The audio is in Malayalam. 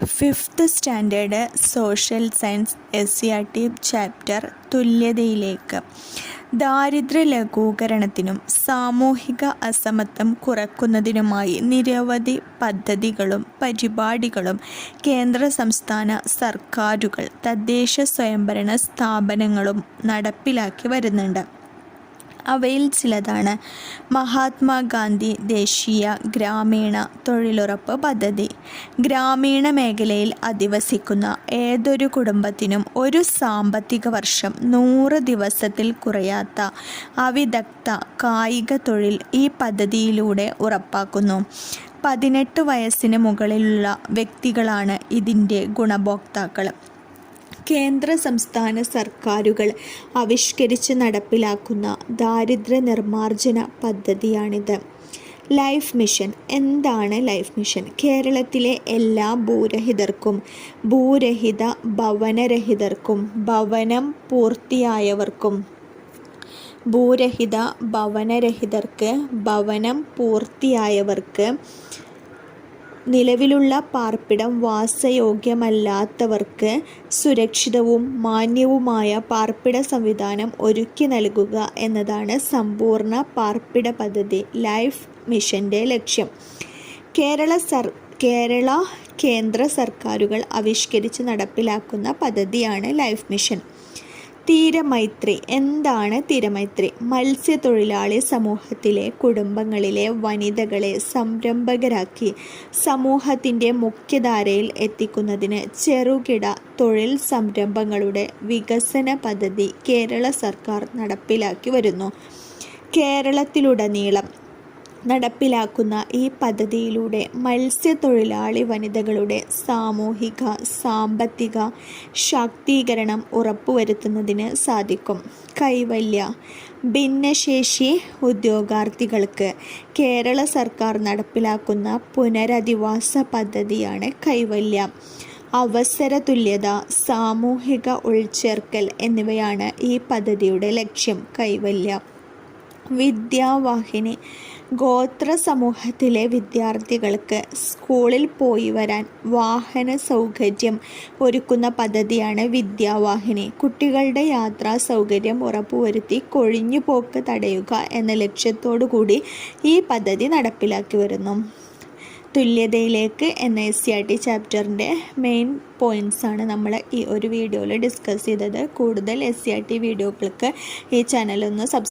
Fifth standard social science SCERT chapter തുല്യതയിലേക്ക്. ദാരിദ്ര്യ ലഘൂകരണത്തിനും സാമൂഹിക അസമത്വം കുറയ്ക്കുന്നതിനുമായി നിരവധി പദ്ധതികളും പരിപാടികളും കേന്ദ്ര സംസ്ഥാന സർക്കാരുകൾ തദ്ദേശ സ്വയംഭരണ സ്ഥാപനങ്ങളും നടപ്പിലാക്കി വരുന്നുണ്ട്. അവയിൽ ചിലതാണ് മഹാത്മാഗാന്ധി ദേശീയ ഗ്രാമീണ തൊഴിലുറപ്പ് പദ്ധതി. ഗ്രാമീണ മേഖലയിൽ അധിവസിക്കുന്ന ഏതൊരു കുടുംബത്തിനും ഒരു സാമ്പത്തിക വർഷം 100 ദിവസത്തിൽ കുറയാത്ത അവിദഗ്ധ കായിക തൊഴിൽ ഈ പദ്ധതിയിലൂടെ ഉറപ്പാക്കുന്നു. 18 വയസ്സിന് മുകളിലുള്ള വ്യക്തികളാണ് ഇതിൻ്റെ ഗുണഭോക്താക്കൾ. കേന്ദ്ര സംസ്ഥാന സർക്കാരുകൾ ആവിഷ്കരിച്ച് നടപ്പിലാക്കുന്ന ദാരിദ്ര്യ നിർമ്മാർജ്ജന പദ്ധതിയാണിത്. Life mission. എന്താണ് ലൈഫ് മിഷൻ? കേരളത്തിലെ എല്ലാ ഭൂരഹിതർക്കും, ഭൂരഹിത ഭവനരഹിതർക്കും, ഭവനം പൂർത്തിയായവർക്കും, ഭൂരഹിത ഭവനരഹിതർക്ക്, ഭവനം പൂർത്തിയായവർക്ക്, നിലവിലുള്ള പാർപ്പിടം വാസയോഗ്യമല്ലാത്തവർക്ക് സുരക്ഷിതവും മാന്യവുമായ പാർപ്പിട സംവിധാനം ഒരുക്കി നൽകുക എന്നതാണ് സമ്പൂർണ്ണ പാർപ്പിട പദ്ധതി ലൈഫ് മിഷൻ്റെ ലക്ഷ്യം. കേന്ദ്ര സർക്കാരുകൾ ആവിഷ്കരിച്ച് നടപ്പിലാക്കുന്ന പദ്ധതിയാണ് ലൈഫ് മിഷൻ. തീരമൈത്രി. എന്താണ് തീരമൈത്രി? മത്സ്യത്തൊഴിലാളി സമൂഹത്തിലെ കുടുംബങ്ങളിലെ വനിതകളെ സംരംഭകരാക്കി സമൂഹത്തിൻ്റെ മുഖ്യധാരയിൽ എത്തിക്കുന്നതിന് ചെറുകിട തൊഴിൽ സംരംഭങ്ങളുടെ വികസന പദ്ധതി കേരള സർക്കാർ നടപ്പിലാക്കി വരുന്നു. കേരളത്തിലുടനീളം നടപ്പിലാക്കുന്ന ഈ പദ്ധതിയിലൂടെ മത്സ്യത്തൊഴിലാളി വനിതകളുടെ സാമൂഹിക സാമ്പത്തിക ശാക്തീകരണം ഉറപ്പുവരുത്തുന്നതിന് സാധിക്കും. കൈവല്യ. ഭിന്നശേഷി ഉദ്യോഗാർത്ഥികൾക്ക് കേരള സർക്കാർ നടപ്പിലാക്കുന്ന പുനരധിവാസ പദ്ധതിയാണ് കൈവല്യ. അവസര തുല്യത, സാമൂഹിക ഉൾച്ചേർക്കൽ എന്നിവയാണ് ഈ പദ്ധതിയുടെ ലക്ഷ്യം. കൈവല്യ. വിദ്യാവാഹിനി. ഗോത്ര സമൂഹത്തിലെ വിദ്യാർത്ഥികൾക്ക് സ്കൂളിൽ പോയി വരാൻ വാഹന സൗകര്യം ഒരുക്കുന്ന പദ്ധതിയാണ് വിദ്യാവാഹിനി. കുട്ടികളുടെ യാത്രാ സൗകര്യം ഉറപ്പുവരുത്തി കൊഴിഞ്ഞുപോക്ക് തടയുക എന്ന ലക്ഷ്യത്തോടു കൂടി ഈ പദ്ധതി നടപ്പിലാക്കി വരുന്നു. തുല്യതയിലേക്ക് എന്ന SCERT ചാപ്റ്ററിൻ്റെ മെയിൻ പോയിൻറ്റ്സാണ് നമ്മൾ ഈ ഒരു വീഡിയോയിൽ ഡിസ്കസ് ചെയ്തത്. കൂടുതൽ SCERT വീഡിയോകൾക്ക് ഈ ചാനലൊന്ന്